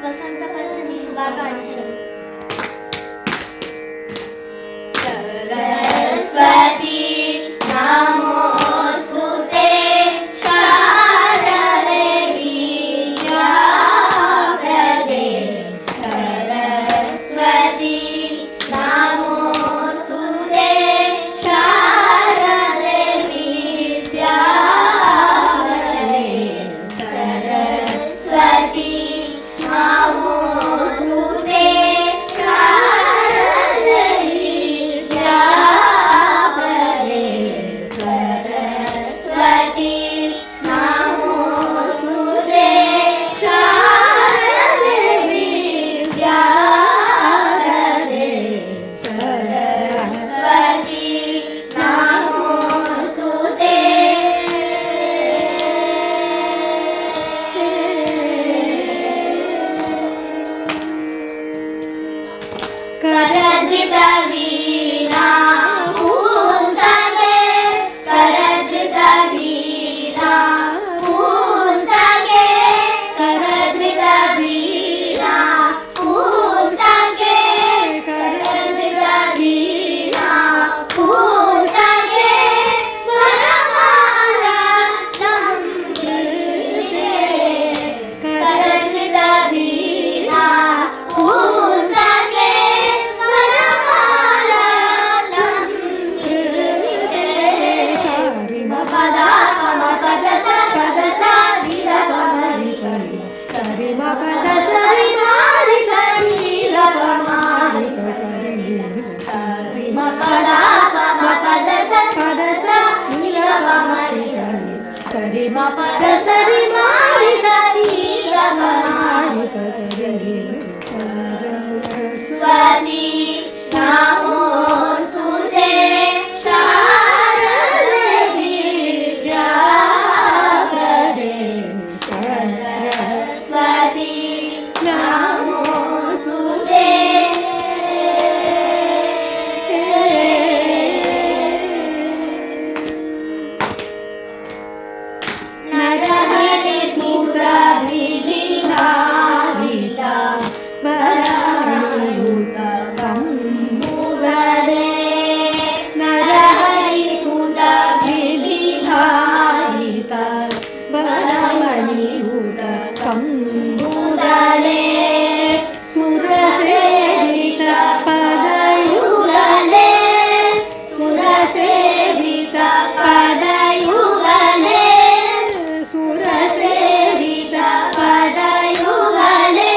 ವಸಂತ ಪಂಚಮಿ ಶುಭಾಕಾಂಕ್ಷೆಗಳು. ಸರಸ್ವತಿ ನಮೋಸ್ತುತೆ ಶಾರದೆ ವಿದ್ಯಾಪ್ರದೆ. ಸರಸ್ವತಿ ನಮೋಸ್ತುತೆ ಶಾರದೆ ವಿದ್ಯಾಪ್ರದೆ. ಸರಸ್ವತಿ ನಮೋಸ್ತುತೆ ಶಾರದೆ ವಿದ್ಯಾಪ್ರದೆ. ಸರಸ್ವತಿ ನಮೋಸ್ತುತೆ ಶಾರದೆ ವಿದ್ಯಾಪ್ರದೆ. ಸರಸ್ವತಿ ನಮೋಸ್ತುತೆ. ಕರದ್ರಿತ ವೀಣಾ ಪೂಸಗೆ, ಕರದ್ರಿತ ವೀಣಾ ಪೂಸಗೆ, ಕರದ್ರಿತ ವೀಣಾ ಪೂಸಗೆ, ಕರದ್ರಿತ ವೀಣಾ ಪೂಸಗೆ. ವರಮಾಲ ನಂಬಿದೆ, ಕರದ್ರಿತ ವೀಣಾ ಪೂಸಗೆ. ವರಮಾಲ ನಂಬಿದೆ. ಪದ ಪಮ ಪದ ಸ ಪದ ಸ ರಿ ರ ಪ ಮ ರಿ ಸ ರಿ ಸರಿ ಮ ಪದ ಸರಿ ಮ ರಿ ಸ ರಿ ರ ಪ ಮ ರಿ ಸ ಸರಿ ಸರಿ ಮ ಪದ ಪಮ ಪದ ಸ ಪದ ಸ ರಿ ರ ಪ ಮ ರಿ ಸ ರಿ ಸರಿ ಮ ಪದ ಸರಿ ಮ ರಿ ಸ ರಿ ರ ಪ ಮ ರಿ ಸ ಸರಿ. ಸರಸ್ವತಿ ನಮೋಸ್ತುತೆ ಶಾರದೆ ವಿದ್ಯಾಪ್ರದೆ. ಸರಸ್ವತಿ ನಮೋಸ್ತುತೆ. ನರಹರಿ ಸುತ ವಿಧಿಹಾರಿತ ಬರಹರಿಯುತ ಕಂಬುಗಡೆ. ನರಹರಿ ಸುತ ವಿಧಿಹಾರಿತ ಬರಹರಿಯುತ ಕಂಬುಗಡೆ. ಸುರಸೇವಿತ ಪದಯುಗಲೆ, ಸುರಸೇವಿತ ಪದಯುಗಲೆ, ಸುರಸೇವಿತ ಪದಯುಗಲೆ.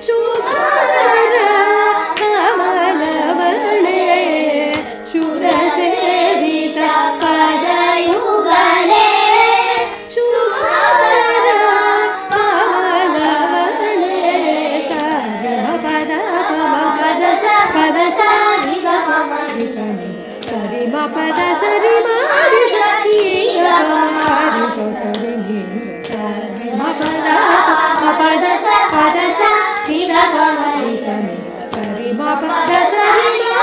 ಶುಭಕರ ಕಮಲವಳೆ, ಶುರಸೇವಿತ ಪದಯುಗಲೆ. ಶುಭಕರ ಕಮಲವಳೆ. ಸರಿ ಮ ಪದ ಪಮ ಪದ ಸ ಪದ ಸ ರಿ ಗ ಪ ಮ ರಿ ಸ ರಿ ಸರಿ ಮ ಪದ ಸರಿ ಮ ರಿ ಸ ರಿ ಗ ಪ ಮ ರಿ ಸ ಸರಿ ನಿ ಸರಿ ಮ ಪದ ಪ ಪದ ಸ ರಿ ಗ ಪ ಮ ರಿ ಸ ರಿ ಸರಿ ಮ ಪದ ಸರಿ ಮ